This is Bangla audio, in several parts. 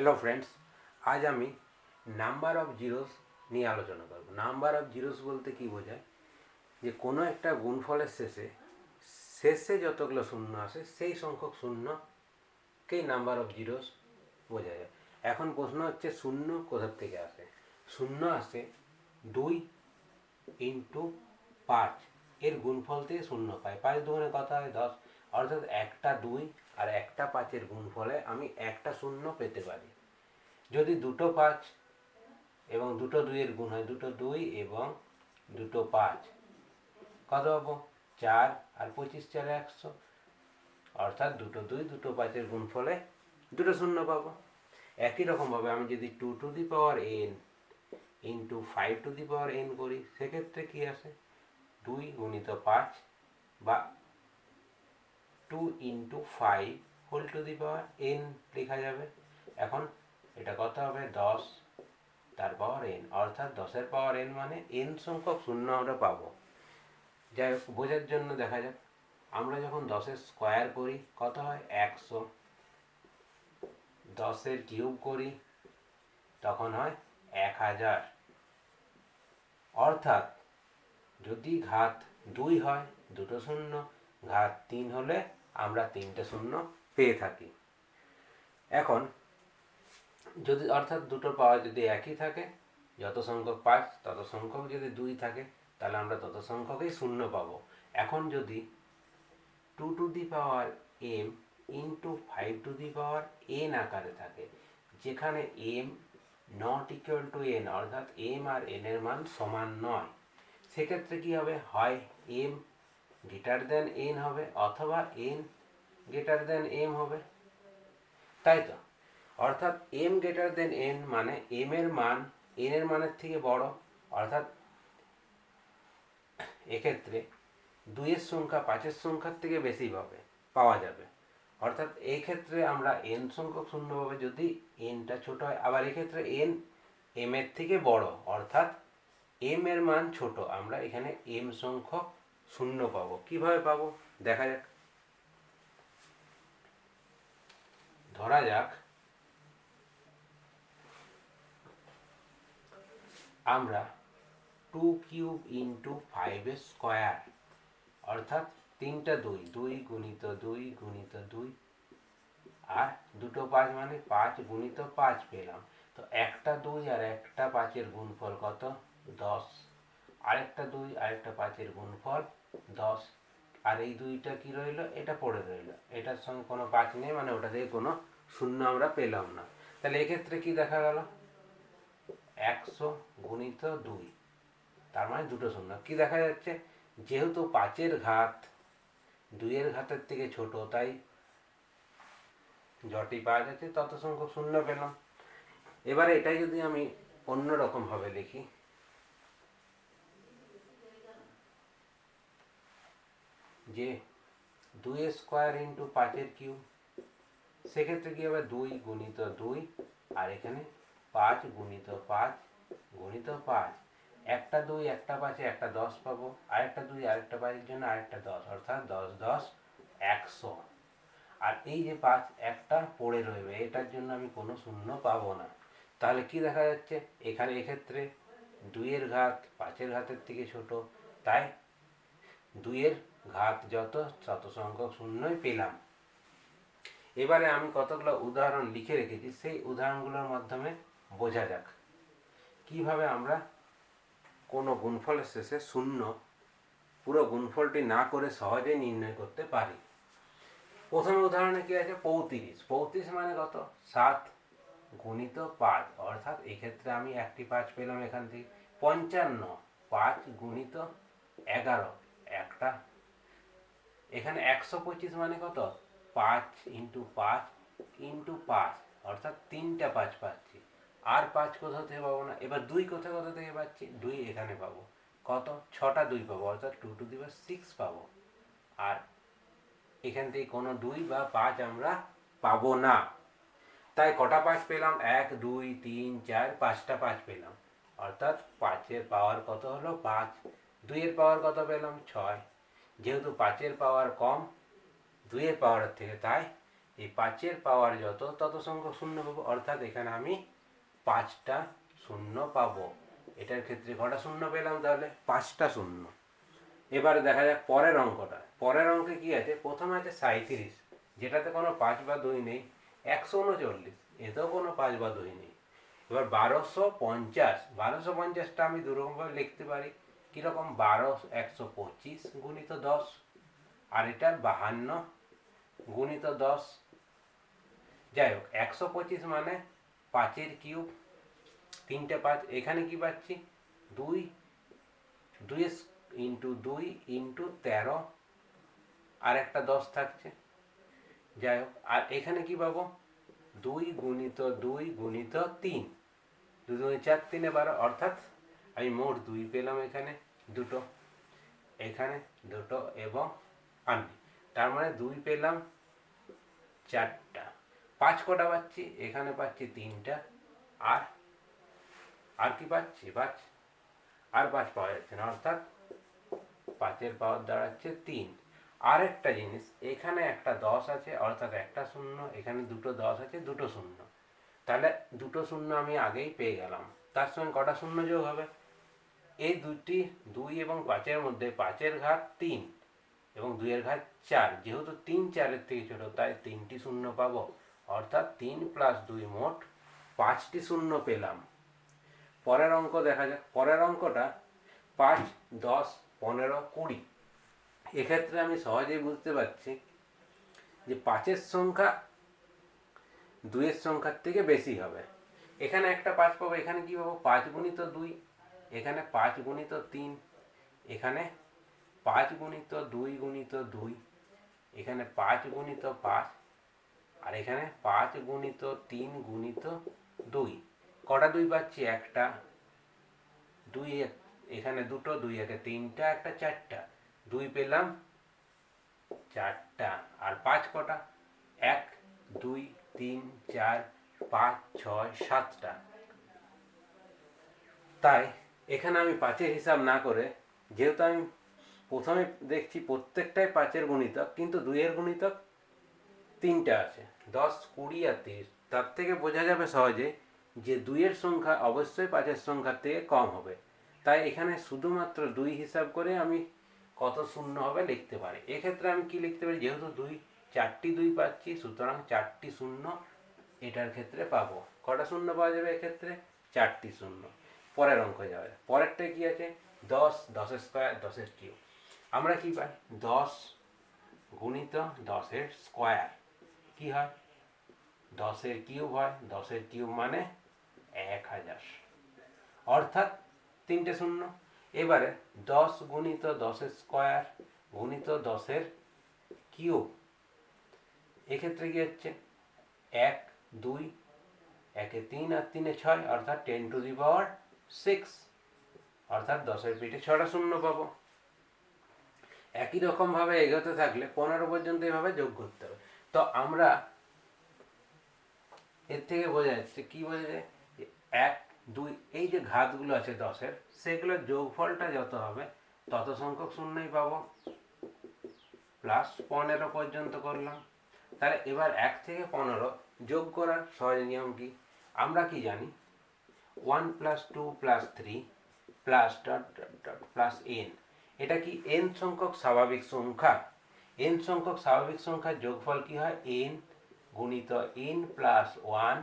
হ্যালো ফ্রেন্ডস, আজ আমি নাম্বার অফ জিরোস নিয়ে আলোচনা করব। নাম্বার অফ জিরোস বলতে কি বোঝায়, যে কোনো একটা গুণফলের শেষে যতগুলো শূন্য আসে সেই সংখ্যক শূন্যকেই নাম্বার অফ জিরোস বোঝা যায়। এখন প্রশ্ন হচ্ছে, শূন্য কোথার থেকে আসে? শূন্য আসে 2 ইন্টু 5 এর গুণফল থেকে শূন্য পাই। 5 দুগুণে কত হয়? 10। অর্থাৎ একটা 2 আর একটা 5-এর গুণফলে আমি একটা শূন্য পেতে পারি। যদি দুটো 5 এবং দুটো 2-এর গুণ হয়, দুটো 2 এবং দুটো 5, কত পাবো? 4 আর 25 4 100। অর্থাৎ দুটো 2 দুটো 5-এর গুণফলে দুটো শূন্য পাবো। একই রকমভাবে আমি যদি 2 two the power n into 5 two the power n করি, সেক্ষেত্রে কি আসে? 2 গুণিত 5 বা 2 into 5 whole to the power n লেখা যাবে। এখন এটা কত হবে? 10 তার পাওয়ার n, অর্থাৎ 10-এর পাওয়ার n মানে n সংখ্যক শূন্য আমরা পাবো। যাই হোক, বোঝার জন্য দেখা যাক, আমরা যখন 10-এর স্কোয়ার করি কত হয়? 100। 10-এর কিউব করি তখন হয় 1000। অর্থাৎ যদি ঘাত 2 হয় দুটো শূন্য, ঘাত 3 হলে আমরা তিনটে শূন্য পেয়ে থাকি। এখন যদি অর্থাৎ দুটোর পাওয়ার যদি একই থাকে, যত সংখ্যক 5 তত সংখ্যক যদি 2 থাকে, তাহলে আমরা তত সংখ্যকই শূন্য পাবো। এখন যদি 2 two the power m into 5 two the power n আকারে থাকে, যেখানে m not equal to n, অর্থাৎ m আর n এর মান সমান নয়, সেক্ষেত্রে কি হবে? হয় m গ্রেটার দেন n হবে, অথবা n গ্রেটার দেন m হবে, তাই তো? অর্থাৎ m গ্রেটার দেন n মানে m এর মান n এর মানের থেকে বড়, অর্থাৎ এক্ষেত্রে 2-এর সংখ্যা 5-এর সংখ্যার থেকে বেশি পাওয়া যাবে। অর্থাৎ এই ক্ষেত্রে আমরা n সংখ্যক শূন্য পাবো যদি nটা ছোট হয়। আবার এক্ষেত্রে n m এর থেকে বড়, অর্থাৎ m এর মান ছোট, আমরা এখানে m সংখ্যক শূন্য পাবো। কিভাবে পাবো দেখা যাক। ধরা যাক আমরা 2 কিউব ইন্টু 5-এর স্কোয়ার, অর্থাৎ 3টা 2, 2 গুণিত 2 গুণিত 2 আর দুটো 5 মানে 5 গুণিত 5 পেলাম। তো একটা 2 আর একটা 5-এর গুণফল কত? 10। আরেকটা 2 আরেকটা 5-এর গুণফল 10। আর এই দুইটা কি রইলো? এটা পড়ে রইলো, এটার সঙ্গে কোনো 5 নেই, মানে ওটা থেকে কোনো শূন্য আমরা পেলাম না। তাহলে এক্ষেত্রে কি দেখা গেল? 100 গুণিত 2, তার মানে দুটো শূন্য। কি দেখা যাচ্ছে? যেহেতু 5-এর ঘাত 2-এর ঘাতের থেকে ছোট, তাই যটি পাওয়া যাচ্ছে তত সংখ্যক শূন্য পেলাম। এবারে এটাই যদি আমি অন্য রকম ভাবে লিখি, যে 2 স্কোয়ার ইন্টু 5-এর কিউব, সেক্ষেত্রে কি হবে? 2 গুণিত 2 আর এখানে 5 গুণিত 5 গুণিত 5। একটা 2 একটা 5-এ একটা 10 পাবো, আরেকটা 2 আরেকটা 5-এর জন্য আরেকটা 10, অর্থাৎ 10 10 100। আর এই যে 5 একটা পড়ে রইবে, এটার জন্য আমি কোনো শূন্য পাবো না। তাহলে কি দেখা যাচ্ছে? এখানে এক্ষেত্রে 2-এর ঘাত 5-এর ঘাতের থেকে ছোট, তাই 2-এর ঘাত যত তত সংখ্যক শূন্যই পেলাম। এবারে আমি কতগুলো উদাহরণ লিখে রেখেছি, সেই উদাহরণগুলোর মাধ্যমে বোঝা যাক কিভাবে আমরা কোনো গুণফলের শেষে শূন্য পুরো গুণফলটি না করে সহজেই নির্ণয় করতে পারি। প্রথম উদাহরণে কি আছে? 35। 35 মানে কত? 7 গুণিত 5, অর্থাৎ এক্ষেত্রে আমি একটি 5 পেলাম এখান থেকে। 55 5 গুণিত 11, একটা। এখানে 125 মানে কত? 5 ইন্টু 5 ইন্টু 5, অর্থাৎ 3টা 5 পাচ্ছি। আর 5 কোথাও থেকে পাবো না। এবার 2 কোথা থেকে পাচ্ছি? 2 এখানে পাবো। কত? 6টা 2 পাবো, অর্থাৎ 2 টু দি পাওয়ার 6 পাবো। আর এখান থেকে কোনো 2 বা 5 আমরা পাবো না। তাই কটা 5 পেলাম? 1 2 3 4, 5টা 5 পেলাম, অর্থাৎ 5-এর পাওয়ার কত হলো? 5। 2-এর পাওয়ার কত পেলাম? 6। যেহেতু 5-এর পাওয়ার কম 2-এর পাওয়ারের থেকে, তাই এই 5-এর পাওয়ার যত তত সংখ্যক শূন্য পাবো, অর্থাৎ এখানে আমি 5টা শূন্য পাবো। এটার ক্ষেত্রে কটা শূন্য পেলাম? তাহলে 5টা শূন্য। এবারে দেখা যাক পরের অঙ্কটা। পরের অঙ্কে কি আছে? প্রথমে আছে 37, যেটাতে কোনো 5 বা 2 নেই। 139, এতেও কোনো 5 বা 2 নেই। এবার 1250টা আমি দুরকমভাবে লিখতে পারি। কীরকম? 125 গুণিত 10, আর এটা 52 গুণিত 10। যাই হোক, 125 মানে 5-এর কিউব, 3টে 5। এখানে কি পাচ্ছি? 2 ইন্টু 2 ইন্টু 13, আর একটা 10 থাকছে। যাই হোক, আর এখানে কি পাবো? 2 গুণিত 2 গুণিত 3, 2 2 4 3 12, অর্থাৎ আমি মোট 2 পেলাম এখানে দুটো, এখানে দুটো এবং আমি, তার মানে 2 পেলাম 4টা। 5 কটা পাচ্ছি? এখানে পাচ্ছি 3টা, আর আর কি পাচ্ছি? 5, আর 5 পাওয়া যাচ্ছে না, অর্থাৎ 5-এর পাওয়ার দাঁড়াচ্ছে 3। আরেকটা জিনিস, এখানে একটা 10 আছে, অর্থাৎ একটা শূন্য, এখানে দুটো 10 আছে, দুটো শূন্য। তাহলে দুটো শূন্য আমি আগেই পেয়ে গেলাম। তার সঙ্গে কটা শূন্য যোগ হবে? এই দুটি, 2 এবং 5-এর মধ্যে 5-এর ঘাত 3 এবং 2-এর ঘাত 4, যেহেতু 3 4-এর থেকে ছোট, তাই 3টি শূন্য পাবো, অর্থাৎ 3 প্লাস 2 মোট 5টি শূন্য পেলাম। পরের অঙ্ক দেখা যাক। পরের অঙ্কটা 5, 10, 15, 20। এক্ষেত্রে আমি সহজেই বুঝতে পারছি যে 5-এর সংখ্যা 2-এর সংখ্যার থেকে বেশি হবে। এখানে একটা 5 পাবো, এখানে কি পাবো? 5 গুণিত 2, এখানে 5 গুণিত 3, এখানে 5 গুণিত 2 গুণিত 2, এখানে 5 গুণিত 5, আর এখানে 5 গুণিত 3 গুণিত 2। কটা 2 পাচ্ছি? একটা। 2 এখানে দুটো, 2 একে 3টা, একটা 4টা, 2 পেলাম 4টা। আর 5 কটা? 1 2 3 4 5 6 7টা। তাই এখানে আমি 5-এর হিসাব না করে, যেহেতু আমি প্রথমে দেখছি প্রত্যেকটাই 5-এর গুণিতক, কিন্তু 2-এর গুণিতক 3টা আছে, 10 20 আর 30। তার থেকে বোঝা যাবে সহজে যে 2-এর সংখ্যা অবশ্যই 5-এর সংখ্যার থেকে কম হবে। তাই এখানে শুধুমাত্র 2 হিসাব করে আমি কত শূন্য হবে লিখতে পারি। এক্ষেত্রে আমি কি লিখতে পারি? যেহেতু 4টি 2 পাচ্ছি, সুতরাং 4টি শূন্য এটার ক্ষেত্রে পাবো। কটা শূন্য পাওয়া যাবে এক্ষেত্রে? 4টি শূন্য। পরের অঙ্ক যাওয়া যায়। পরেরটায় কি আছে? 10, 10-এর স্কোয়ার, 10-এর কিউব। আমরা কি পাই? 10 গুণিত 10-এর স্কোয়ার কি হয়? 10-এর কিউব হয়। 10-এর কিউব মানে 1000, অর্থাৎ 3টে শূন্য। এবারে 10 গুণিত 10-এর স্কোয়ার গুণিত 10-এর কিউব, এক্ষেত্রে কি হচ্ছে? 1 2, 1-এ 3 আর 3-এ 6, অর্থাৎ 10 টু দি পাওয়ার 6, অর্থাৎ 10-এর পিঠে 6টা শূন্য পাবো। একই রকম ভাবে এগোতে থাকলে 15 পর্যন্ত এভাবে যোগ করতে হবে। তো আমরা এর থেকে বোঝা যাচ্ছে, কি বোঝা যায়? 1 2, এই যে ঘাতগুলো আছে 10-এর, সেগুলোর যোগফলটা যত হবে তত সংখ্যক শূন্যই পাবো। প্লাস 15 পর্যন্ত করলাম। তাহলে এবার 1 থেকে 15 যোগ করার সহজ নিয়ম কি? আমরা কি জানি? 1 plus 2 plus 3 plus dot dot dot plus n। এটা কি n সংখ্যক স্বাভাবিক সংখ্যা? n সংখ্যক স্বাভাবিক সংখ্যার যোগফল কি হয়? n গুণিত n প্লাস 1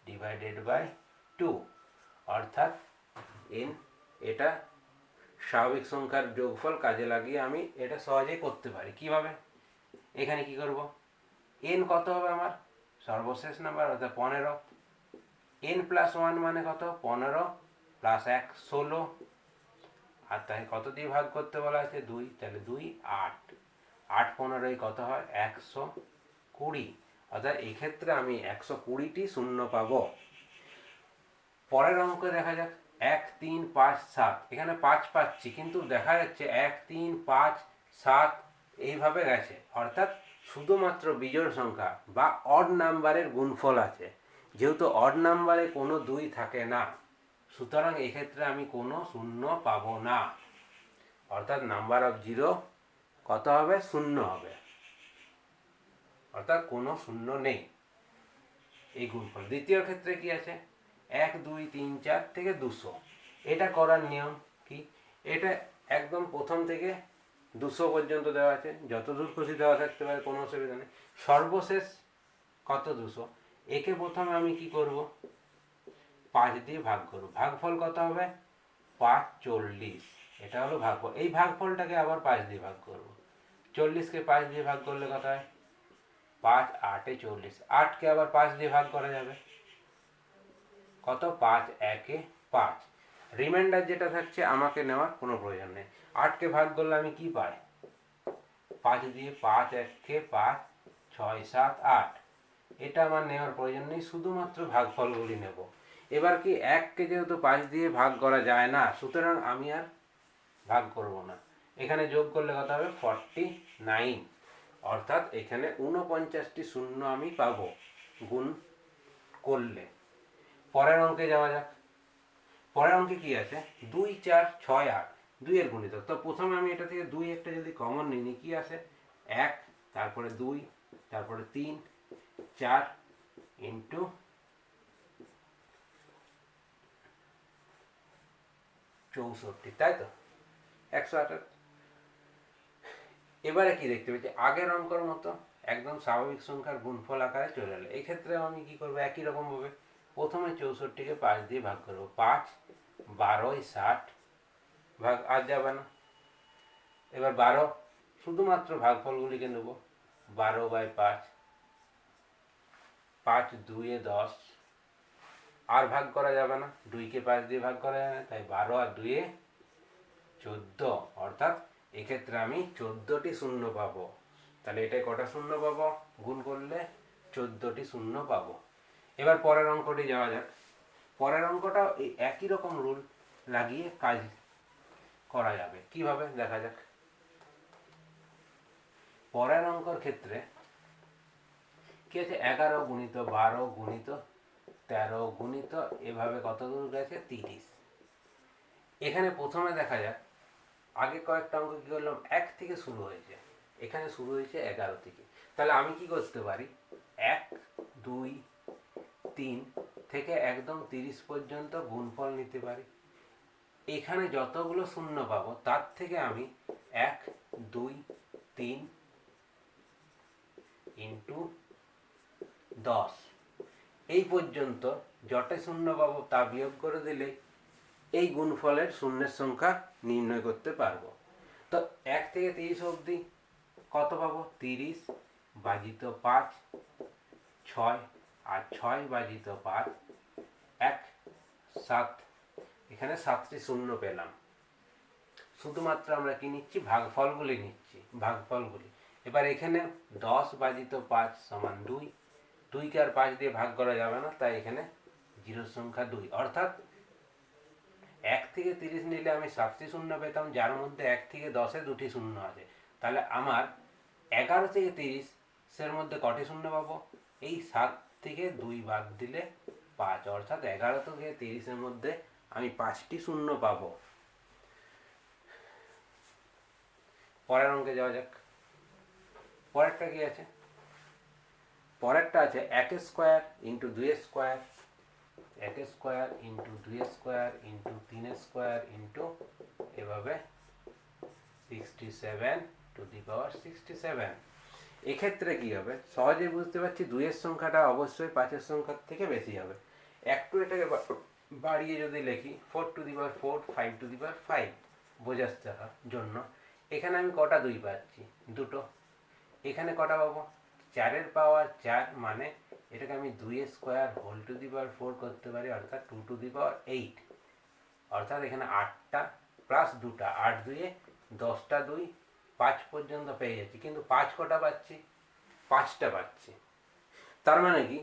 ডিভাইডেড বাই 2, অর্থাৎ n। এটা স্বাভাবিক সংখ্যার যোগফল কাজে লাগিয়ে আমি এটা সহজেই করতে পারি। কিভাবে? এখানে কি করব? n কত হবে আমার? সর্বশেষ নাম্বার, অর্থাৎ 15। n প্লাস 1 মানে কত? 15 প্লাস 1 16, আর তাই কত দিয়ে ভাগ করতে বলা আছে? 2। তাহলে 2 8, 8 15 কত হয়? 120। অর্থাৎ এক্ষেত্রে আমি 120টি শূন্য পাবো। পরের অঙ্ক দেখা যাক। 1 3 5 7, এখানে 5 পাচ্ছি, কিন্তু দেখা যাচ্ছে 1 3 5 7 এইভাবে গেছে, অর্থাৎ শুধুমাত্র বিজোড় সংখ্যা বা অড নাম্বারের গুণফল আছে। যেহেতু অড নাম্বারে কোনো 2 থাকে না, সুতরাং এক্ষেত্রে আমি কোনো শূন্য পাবো না, অর্থাৎ নাম্বার অফ জিরো কত হবে? শূন্য হবে। অর্থাৎ কোনো শূন্য নেই এই গুণফল। দ্বিতীয় ক্ষেত্রে কি আছে, 1 2 3 4 থেকে 200। এটা করার নিয়ম কি, এটা একদম প্রথম থেকে 200 পর্যন্ত দেওয়া আছে, যত দূর খুশি দেওয়া থাকতে পারে, কোনো অসুবিধা নেই। সর্বশেষ কত, 200। একে প্রথমে আমি কি করব, 5 দিয়ে ভাগ করব। ভাগফল কত হবে, 5 40। এটা হলো ভাগফল। এই ভাগফলটাকে আবার 5 দিয়ে ভাগ করব। 40কে 5 দিয়ে ভাগ করলে কত হয়, 5 8 40। 8কে আবার 5 দিয়ে ভাগ করা যাবে, কত, 5 1 5। রিমাইন্ডার যেটা থাকছে আমাকে নেওয়ার কোনো প্রয়োজন নেই। 8কে ভাগ করলে আমি কি পাই, 5 দিয়ে, 5 1 5 6 7 8। এটা আমার নেওয়ার প্রয়োজন নেই, শুধুমাত্র ভাগফলগুলি নেব। এবার কি, 1কে যেহেতু 5 দিয়ে ভাগ করা যায় না, সুতরাং আমি আর ভাগ করব না। এখানে যোগ করলে কত হবে, 49। অর্থাৎ এখানে 49টি শূন্য আমি পাবো গুণ করলে। পরের অঙ্কে যাওয়া যাক। পরের অঙ্কে কি আছে, 2 4 6 8, 2 এর গুণিতক। তো প্রথমে আমি এটা থেকে 2 একটা যদি কমন নিই, কি আছে, 1, তারপরে 2, তারপরে 3 4 ইন্টু 64, তাই তো, 108। এবারে কি দেখতে পাচ্ছি, আগের অঙ্কর মতো একদম স্বাভাবিক সংখ্যার গুণফল আকারে চলে এলো। এই ক্ষেত্রে আমি কি করবো, একই রকম ভাবে প্রথমে 64কে 5 দিয়ে ভাগ করবো। 5 12 60, ভাগ আর যাবে না। এবার 12, শুধুমাত্র ভাগফলগুলিকে নেব। 12/5, 5 2 10, আর ভাগ করা যাবে না, 2কে 5 দিয়ে ভাগ করা যাবে না, তাই 12 আর 2 14। অর্থাৎ এক্ষেত্রে আমি 14টি শূন্য পাবো। তাহলে এটাই কটা শূন্য পাবো, গুণ করলে 14টি শূন্য পাবো। এবার পরের অঙ্কটি যাওয়া যাক। পরের অঙ্কটাও এই একই রকম রুল লাগিয়ে কাজ করা যাবে, কিভাবে দেখা যাক। পরের অঙ্কর ক্ষেত্রে কি আছে, 11 গুণিত 12 গুণিত 13 গুণিত এভাবে কত দূর গেছে, 30। এখানে প্রথমে দেখা যাক, আগে কয়েকটা অঙ্ক কি করলাম, 1 থেকে শুরু হয়েছে, এখানে শুরু হয়েছে 11 থেকে। তাহলে আমি কি করতে পারি, 1 2 3 থেকে একদম 30 পর্যন্ত গুণফল নিতে পারি। এখানে যতগুলো শূন্য পাবো তার থেকে আমি 1 2 3 ইন্টু 10 এই পর্যন্ত যত শূন্য পাবো তা বিয়োগ করে দিলে এই গুণফলের শূন্যের সংখ্যা নির্ণয় করতে পারবো। তো 1 থেকে 30 অবধি কত পাবো, 30 ভাজিত 5 6, আর 6 ভাজিত 5 1 7। এখানে 7টি শূন্য পেলাম। শুধুমাত্র আমরা কি নিচ্ছি, ভাগফলগুলি নিচ্ছি, ভাগফলগুলি। এবার এখানে 10 ভাজিত 5 সমান 2, 2কে আর 5 দিয়ে ভাগ করা যাবে না, তাই এখানে জিরোর সংখ্যা 2। অর্থাৎ 1 থেকে 30 নিলে আমি 7টি শূন্য পেতাম, যার মধ্যে 1 থেকে 10-এ 2টি শূন্য আছে। তাহলে আমার 11 থেকে 30 এর মধ্যে কটি শূন্য পাবো, এই 7 থেকে 2 বাদ দিলে 5। অর্থাৎ 11 থেকে 30 এর মধ্যে আমি 5টি শূন্য পাবো। পরের অঙ্কে যাওয়া যাক। পরেরটা কি আছে, পরেরটা আছে 1 square into 2 square, 1 square into 2 square into 3 square into এভাবে 67 টু দি পাওয়ার 67। এক্ষেত্রে কি হবে, সহজেই বুঝতে পারছি 2 এর সংখ্যাটা অবশ্যই 5 এর সংখ্যার থেকে বেশি হবে। একটু এটাকে বাড়িয়ে যদি লিখি, 4 two the power 4, 5 two the পাওয়ার 5 বোঝার জন্য, এখানে আমি কটা 2 পাচ্ছি, দুটো। এখানে কটা পাবো, 4 এর পাওয়ার 4, মানে এটাকে আমি 2 square whole to the power 4 করতে পারি, অর্থাৎ 2 টু দি পাওয়ার 8। অর্থাৎ এখানে 8টা প্লাস 2টা, 8 2 10টা 2, 5 পর্যন্ত পেয়ে যাচ্ছি। কিন্তু 5 কটা পাচ্ছি, 5টা পাচ্ছি। তার মানে কি,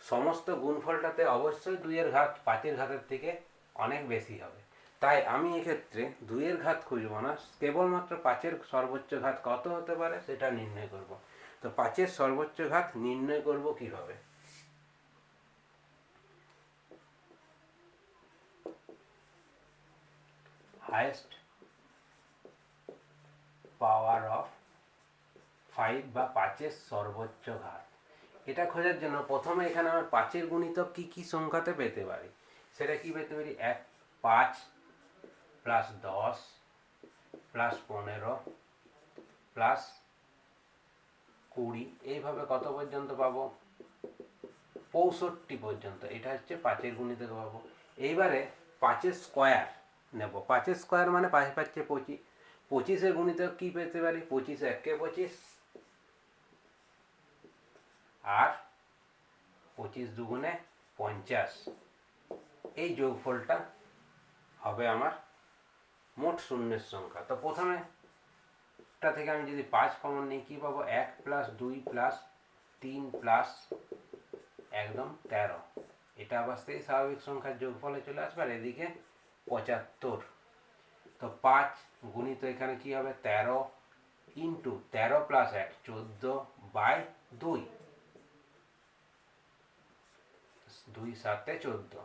সমস্ত গুণফলটাতে অবশ্যই 2 এর ঘাত 5 এর ঘাতের থেকে অনেক বেশি হবে। তাই আমি এক্ষেত্রে 2 এর ঘাত খুঁজব না, কেবলমাত্র 5 এর সর্বোচ্চ ঘাত কত হতে পারে সেটা নির্ণয় করব। তো 5 এর সর্বোচ্চ ঘাত নির্ণয় করব কিভাবে, হাইয়েস্ট পাওয়ার অফ 5 বা 5-এর সর্বোচ্চ ঘাত। এটা খোঁজার জন্য প্রথমে এখানে আমার 5-এর গুণিতক কি কি সংখ্যাতে পেতে পারি, সেটা কি পেতে পারি? 5 প্লাস 10 প্লাস 15 প্লাস 20, এইভাবে কত পর্যন্ত পাবো? 65 পর্যন্ত। এটা হচ্ছে 5-এর গুণিতক পাবো। এইবারে 5-এর স্কোয়ার নেব। 5-এর স্কোয়ার মানে 5 5 25। 25-এর গুণিতক কি পেতে পারি? 25 1 25 আর 25 দুগুণে 50। এই যোগফলটা হবে আমার মোট শূন্যের সংখ্যা। তো প্রথমে টা থেকে আমি যদি 5 কমন নিই, কি পাবো? 1 প্লাস 2 প্লাস 3 প্লাস একদম 13। এটা আবার সেই স্বাভাবিক সংখ্যার যোগফলে চলে আসবে। আর এদিকে 75। তো 5 গুণিত এখানে কি হবে? 13 ইন্টু 13 প্লাস 1 14 বাই 2, 2 7 14।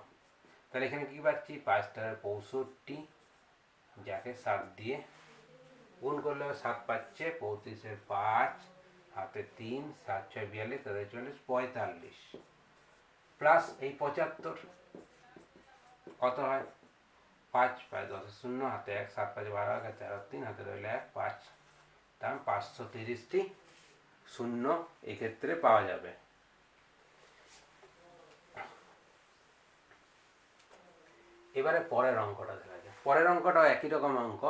তাহলে এখানে কি পাচ্ছি? 5 13 65, যাকে 7 দিয়ে গুণ করলে 7 পাচ্ছে 35-এর 5 হাতে 3 7 6 42 তাদের 40 45 প্লাস এই 75 কত হয়? 5 5 10 শূন্য হাতে 1 7 5 12 13 3 হাতে রইল 1 5, তার 530টি শূন্য এক্ষেত্রে পাওয়া যাবে। এবারে পরের অঙ্কটা দেখা যায়। পরের অঙ্কটাও একই রকম অঙ্ক।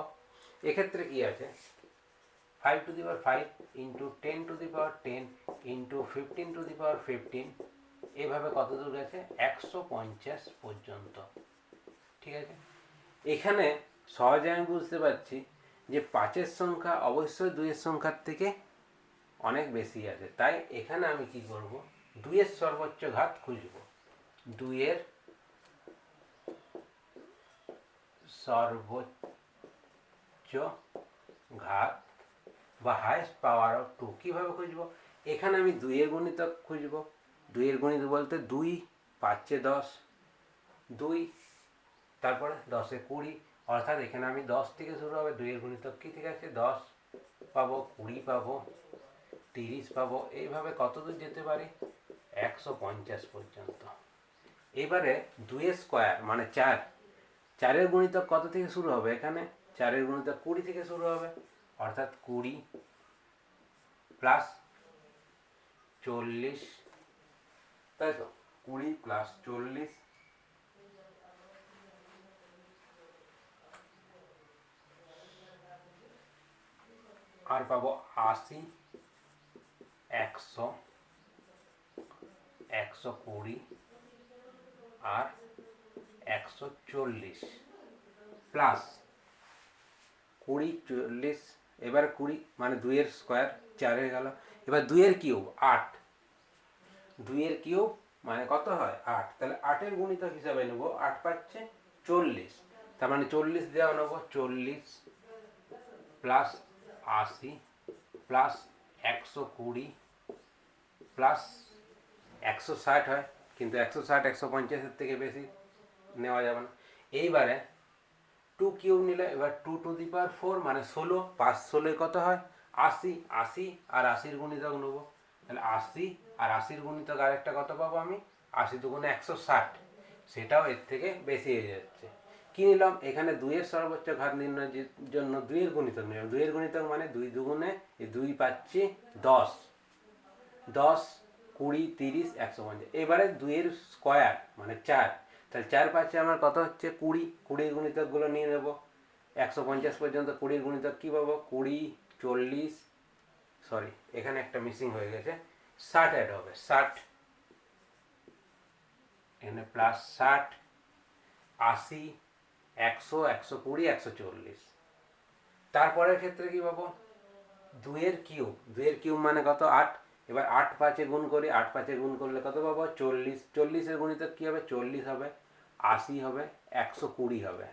এক্ষেত্রে কি আছে? 5 to the power 5 into 10 to the power 10 into 15 to the power 15, এইভাবে কত দূর গেছে? 150 পর্যন্ত। ঠিক আছে, এখানে সহজে আমি বুঝতে পারছি যে 5-এর সংখ্যা অবশ্যই 2-এর সংখ্যার থেকে অনেক বেশি আছে। তাই এখানে আমি কি করব? 2-এর সর্বোচ্চ ঘাত খুঁজব। 2-এর সর্বোচ্চ ঘাত বা হাইয়েস্ট পাওয়ার অফ 2 কীভাবে খুঁজব? এখানে আমি 2-এর গুণিতক খুঁজব। 2-এর গুণিতক বলতে 2 5 10, 2 তারপরে 10 20, অর্থাৎ এখানে আমি 10 থেকে শুরু হবে। 2-এর গুণিতক কি ঠিক আছে? 10 পাবো, 20 পাবো, 30 পাবো, এইভাবে কত দূর যেতে পারি? 150 পর্যন্ত। এবারে 2-এর স্কোয়ার মানে 4, 4-এর গুণিতক কত থেকে শুরু হবে? এখানে 4-এর গুণিতক 20 থেকে শুরু হবে, অর্থাৎ 20 প্লাস 40, তাই তো? 20 প্লাস 40 আর পাবো 80, 100, 120 আর 140 প্লাস 20 40। এবারে 20 মানে 2-এর স্কোয়ার 4 হয়ে গেল। এবার 2-এর কিউব 8, 2-এর কিউব মানে কত হয়? 8। তাহলে 8-এর গুণিতক হিসাবে নেব। 8 পাচ্ছে 40, তার মানে 40 দেওয়া নেব। 40 প্লাস 80 প্লাস 120 প্লাস 160 হয়, কিন্তু 160 150-এর থেকে বেশি নেওয়া যাবে না। এইবারে 2 কিউব নিলে এবার 2 টু দি পাওয়ার 4 মানে 16, 5 16 কত হয়? 80, 80 আর 80-র গুণিতক নেবো। তাহলে 80 আর 80-র গুণিতক আরেকটা কত পাবো আমি? 80 দুগুণে 160, সেটাও এর থেকে বেশি হয়ে যাচ্ছে। কি নিলাম? এখানে 2-এর সর্বোচ্চ ঘাত নির্ণয়ের জন্য 2-এর গুণিতক নিলাম। 2-এর গুণিতক মানে 2 দুগুণে 2 পাচ্ছি 10, 10 20 30 150। এবারে 2-এর স্কোয়ার মানে 4, তাহলে 4 পাচ্ছে আমার কত হচ্ছে? 20, 20-এর গুণিতকগুলো নিয়ে নেব। 150 পর্যন্ত 20-এর গুণিতক কী পাবো? 20 40, সরি এখানে একটা মিসিং হয়ে গেছে, 60 অ্যাড হবে। 60 এখানে প্লাস 60 80 100 120 140। তারপরের ক্ষেত্রে কি পাবো? 2-এর কিউব, 2-এর কিউব মানে কত? 8। এবার 8 5-এ গুণ করি, 8 5-এ গুণ করলে কত পাবো? 40, 40-এর গুণিতক কী হবে? 40 হবে, 80 হবে, 120 হবে।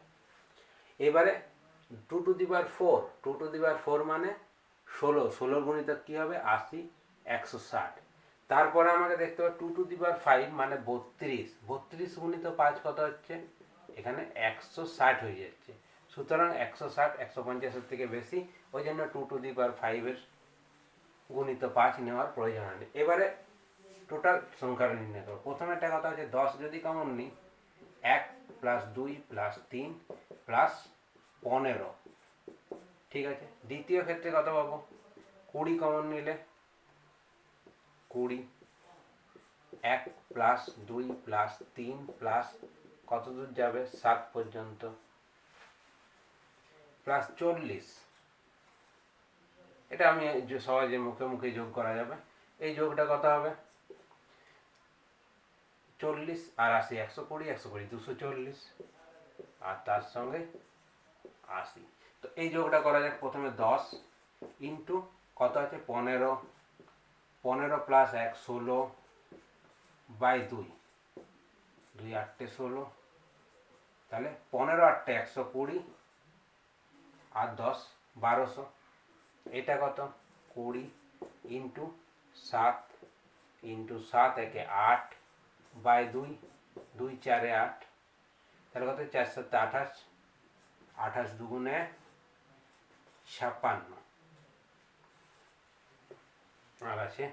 এবারে 2 two the power 4, 2 two the power 4 মানে 16, 16-এর গুণিতক কী হবে? 80 160। তারপরে আমাকে দেখতে হবে 2 টু দি পাওয়ার 5 মানে 32, 32 গুণিত 5 কত হচ্ছে? এখানে 160 হয়ে যাচ্ছে। সুতরাং 160 150-এর থেকে বেশি, ওই জন্য 2 টু দি পাওয়ার 5-এর গুণিত 5 নেওয়ার প্রয়োজন হয়নি। এবারে টোটাল সংখ্যাটা নির্ণয় করো। প্রথমে একটা কথা হচ্ছে 10 যদি কমন নিই 1 প্লাস 2 প্লাস 3 প্লাস 15, ঠিক আছে। দ্বিতীয় ক্ষেত্রে কত পাবো? 20 কমন নিলে 20, 1 প্লাস 2 প্লাস 3 প্লাস কত দূর যাবে 7 পর্যন্ত, প্লাস 40, এটা আমি সহজে মুখে মুখে যোগ করা যাবে। এই যোগটা কত হবে? 40 আর 80, 120, 120 240, আর তার সঙ্গে 80। তো এই যোগটা করা যাক। প্রথমে 10 ইন্টু কত আছে 15, 15 প্লাস 1 16 বাই 2, 2 8 16, তাহলে 15 8 120 আর 10 1200। এটা কত 20 ইন্টু 7 ইন্টু 7 একে 8 বাই 2, 2 4 8, তাহলে কত 4 7 28, 28 দুগুণে 56 আর আছে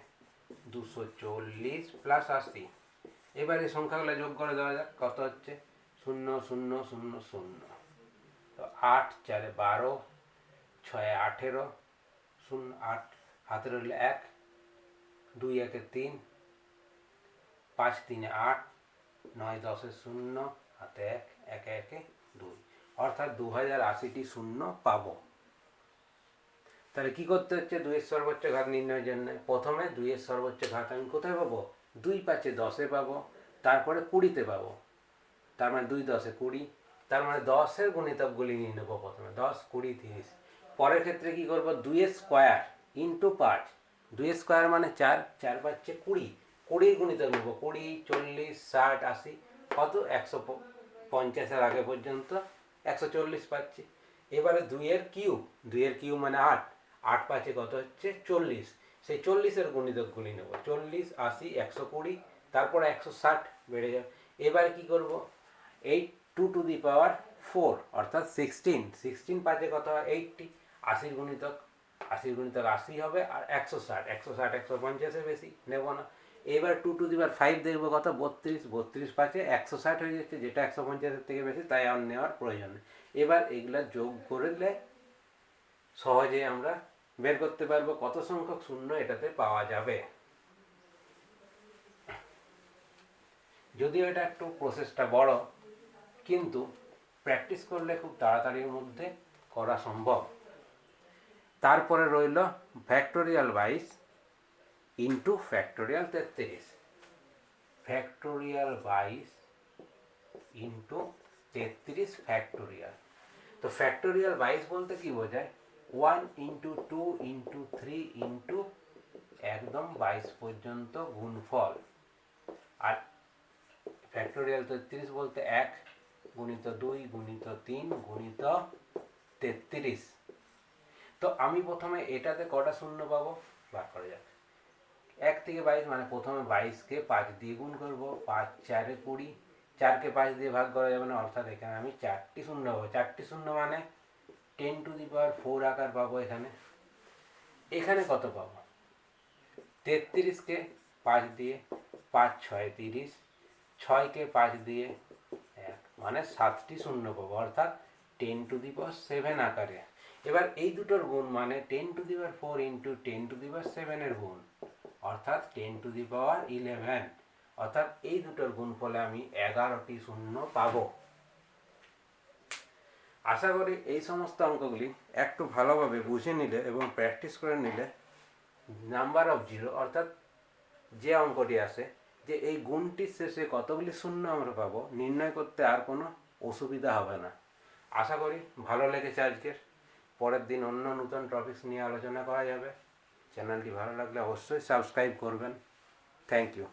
240 প্লাস 80। এবার এই সংখ্যাগুলো যোগ করে দেওয়া যাক। কত হচ্ছে 0 0 0 0, তো 8 4 12, 6 18, 0 8 হাতে রইল 1, 2 1 3, 5 3 8, 9 10 0, হাতে 1 1 1 2, অর্থাৎ 2080টি শূন্য পাবো। তাহলে কি করতে হচ্ছে? 2 এর সর্বোচ্চ ঘাত নির্ণয়ের জন্য প্রথমে 2 এর সর্বোচ্চ ঘাত আমি কোথায় পাবো? 2 5 10-এ পাবো, তারপরে 20-তে পাবো, তার মানে 2 10 20, তার মানে 10-এর গুণিতকগুলি নিয়ে নেবো প্রথমে 10 20 30। পরের ক্ষেত্রে কি করবো? 2 এর স্কোয়ার ইন্টু 5, 2 এর স্কোয়ার মানে 4, 4 5 20, 20 গুণিতক নেবো 20 40 60 80, কত 150-এর আগে পর্যন্ত 140 পাচ্ছি। এবারে 2 এর কিউব, 2 এর কিউব মানে 8, 8 5-এ কত হচ্ছে 40, সেই 40-এর গুণিতকগুলি নেব 40 80 120, তারপর 160 বেড়ে যাবে। এবারে কি করব? 8 2 টু দি পাওয়ার 4 অর্থাৎ 16, 16 5-এ কত হয় 80, 80-র গুণিতক 80-র গুণিতক 80 হবে, আর 160 160 150-এর বেশি নেব না। এবার 2 টু দি পাওয়ার 5 দেখবো কত 32, 32 5-এ 160 হয়ে যাচ্ছে, যেটা 150-এর থেকে বেশি, তাই আর নেওয়ার প্রয়োজন নেই। এবার এগুলা যোগ করলে সহজে আমরা বের করতে পারবো কত সংখ্যক শূন্য এটাতে পাওয়া যাবে। যদিও এটা একটু প্রসেসটা বড়, কিন্তু প্র্যাকটিস করলে খুব তাড়াতাড়ির মধ্যে করা সম্ভব। তারপরে রইল factorial 22 into factorial 33, factorial 22 into 33 factorial. তো ফ্যাক্টোরিয়াল 22 বলতে কি বোঝায়? 1 ইন্টু 2 ইন্টু 3 ইন্টু একদম 22 পর্যন্ত গুণফল। আর ফ্যাক্টোরিয়াল 33 বলতে 1 গুণিত 2 গুণিত 3 গুণিত 33। তো আমি প্রথমে এটাতে কটা শূন্য পাবো বার করা যাক। 1 থেকে 22 মানে প্রথমে 22-কে 5 দিয়ে গুণ করবো, 5 4 20, 4-কে 5 দিয়ে ভাগ করা যাবে না, অর্থাৎ এখানে আমি 4টি শূন্য পাবো। 4টি শূন্য মানে 10 টু দি পাওয়ার 4 আকার পাবো। এখানে কত পাবো? 33-কে 5 দিয়ে 5 6 30, 6-কে 5 দিয়ে 1 মানে 7টি শূন্য পাবো, অর্থাৎ 10 টু দি পাওয়ার 7 আকারে। এবার এই দুটোর গুণ মানে 10 to the power 4 into 10 to the power 7-এর গুণ, অর্থাৎ 10 টু দি পাওয়ার 11, অর্থাৎ এই দুটোর গুণ ফলে আমি 11টি শূন্য পাবো। আশা করি এই সমস্ত অঙ্কগুলি একটু ভালোভাবে বুঝে নিলে এবং প্র্যাকটিস করে নিলে নাম্বার অফ জিরো, অর্থাৎ যে অঙ্কটি আসে যে এই গুণটির শেষে কতগুলি শূন্য আমরা পাবো, নির্ণয় করতে আর কোনো অসুবিধা হবে না। আশা করি ভালো লেগেছে আজকের। পরের দিন অন্য নতুন টপিকস নিয়ে আলোচনা করা যাবে। চ্যানেলটি ভালো লাগলে অবশ্যই সাবস্ক্রাইব করবেন। Thank you.